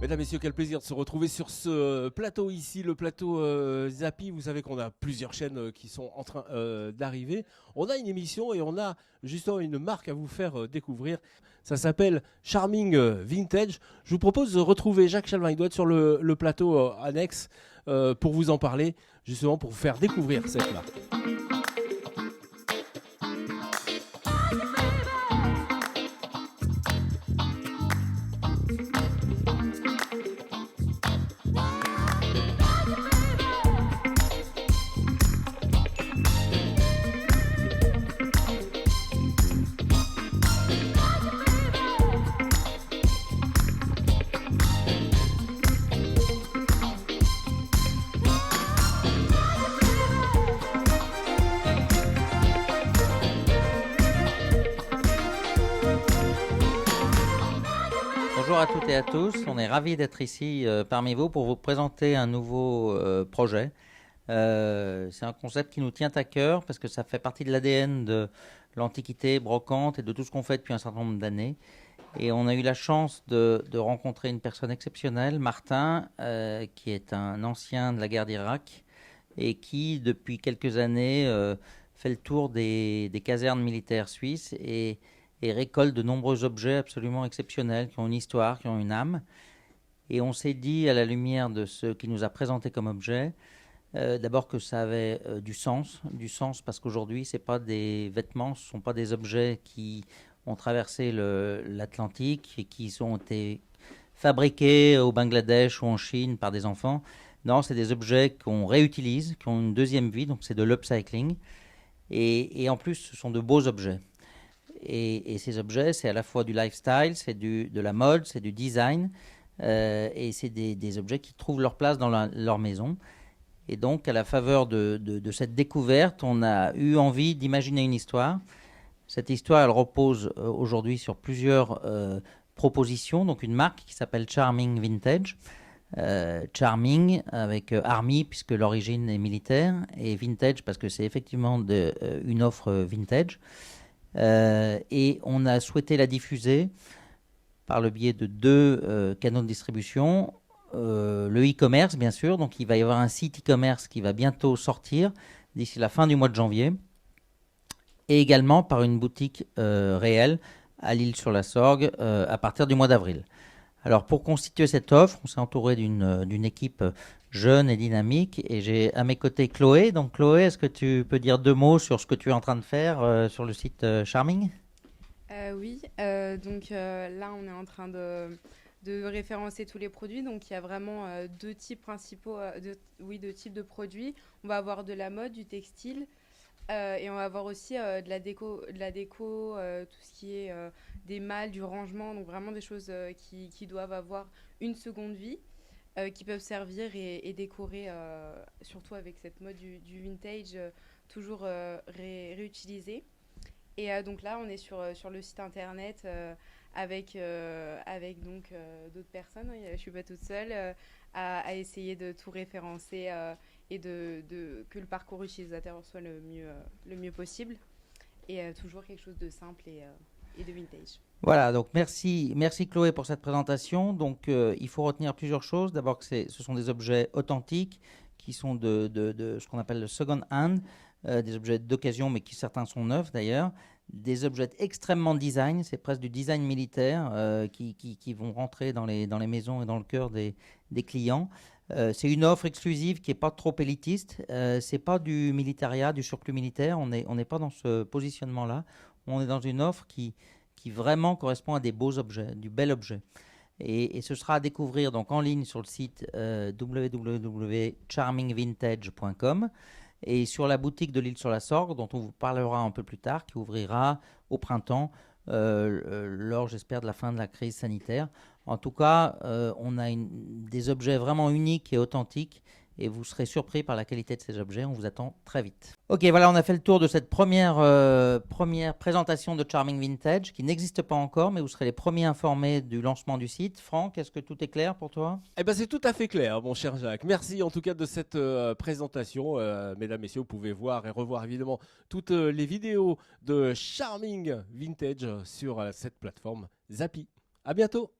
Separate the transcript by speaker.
Speaker 1: Mesdames, Messieurs, quel plaisir de se retrouver sur ce plateau ici, le plateau Zappi. Vous savez qu'on a plusieurs chaînes qui sont en train d'arriver. On a une émission et on a justement une marque à vous faire découvrir. Ça s'appelle Charming Vintage. Je vous propose de retrouver Jacques Chalvin. Il doit être sur le plateau annexe pour vous en parler, justement pour vous faire découvrir cette marque.
Speaker 2: Bonjour à toutes et à tous, on est ravis d'être ici parmi vous pour vous présenter un nouveau projet. C'est un concept qui nous tient à cœur parce que ça fait partie de l'ADN de l'Antiquité brocante et de tout ce qu'on fait depuis un certain nombre d'années. Et on a eu la chance de rencontrer une personne exceptionnelle, Martin, qui est un ancien de la guerre d'Irak et qui, depuis quelques années, fait le tour des casernes militaires suisses et récolte de nombreux objets absolument exceptionnels, qui ont une histoire, qui ont une âme. Et on s'est dit, à la lumière de ce qu'il nous a présenté comme objet, d'abord que ça avait du sens parce qu'aujourd'hui, ce n'est pas des vêtements, ce ne sont pas des objets qui ont traversé l'Atlantique et qui ont été fabriqués au Bangladesh ou en Chine par des enfants. Non, c'est des objets qu'on réutilise, qui ont une deuxième vie, donc c'est de l'upcycling. Et en plus, ce sont de beaux objets. Et ces objets, c'est à la fois du lifestyle, c'est de la mode, c'est du design, et c'est des objets qui trouvent leur place dans leur maison. Et donc, à la faveur de cette découverte, on a eu envie d'imaginer une histoire. Cette histoire, elle repose aujourd'hui sur plusieurs propositions, donc une marque qui s'appelle Charming Vintage. Charming avec Army, puisque l'origine est militaire, et Vintage, parce que c'est effectivement une offre vintage. Et on a souhaité la diffuser par le biais de deux canaux de distribution. Le e-commerce, bien sûr, donc il va y avoir un site e-commerce qui va bientôt sortir d'ici la fin du mois de janvier, et également par une boutique réelle à l'Île-sur-la-Sorgue à partir du mois d'avril. Alors pour constituer cette offre, on s'est entouré d'une équipe jeune et dynamique, et j'ai à mes côtés Chloé. Donc Chloé, est-ce que tu peux dire deux mots sur ce que tu es en train de faire sur le site Charming ?
Speaker 3: Oui, donc là on est en train de référencer tous les produits. Donc il y a vraiment deux types principaux, deux types de produits. On va avoir de la mode, du textile, et on va avoir aussi de la déco, tout ce qui est des malles, du rangement, donc vraiment des choses qui doivent avoir une seconde vie, qui peuvent servir et décorer, surtout avec cette mode du vintage, toujours réutilisé. Et donc là, on est sur le site internet avec donc d'autres personnes. Je ne suis pas toute seule à essayer de tout référencer et que le parcours utilisateur soit le mieux possible. Et toujours quelque chose de simple et de vintage.
Speaker 2: Voilà, donc merci Chloé pour cette présentation. Donc il faut retenir plusieurs choses. D'abord que ce sont des objets authentiques qui sont de ce qu'on appelle le second hand, des objets d'occasion mais qui certains sont neufs d'ailleurs, des objets extrêmement design, c'est presque du design militaire qui vont rentrer dans les maisons et dans le cœur des clients. C'est une offre exclusive qui n'est pas trop élitiste, c'est pas du militaria, du surplus militaire, on n'est pas dans ce positionnement-là, on est dans une offre qui vraiment correspond à des beaux objets, du bel objet. Et ce sera à découvrir donc en ligne sur le site www.charmingvintage.com et sur la boutique de l'Île-sur-la-Sorgue, dont on vous parlera un peu plus tard, qui ouvrira au printemps, lors, j'espère, de la fin de la crise sanitaire. En tout cas, on a des objets vraiment uniques et authentiques, et vous serez surpris par la qualité de ces objets. On vous attend très vite. Ok, voilà, on a fait le tour de cette première présentation de Charming Vintage, qui n'existe pas encore, mais vous serez les premiers informés du lancement du site. Franck, est-ce que tout est clair pour toi ?
Speaker 1: Eh ben, c'est tout à fait clair, mon cher Jacques. Merci en tout cas de cette présentation. Mesdames, Messieurs, vous pouvez voir et revoir évidemment toutes les vidéos de Charming Vintage sur cette plateforme Zappi. À bientôt.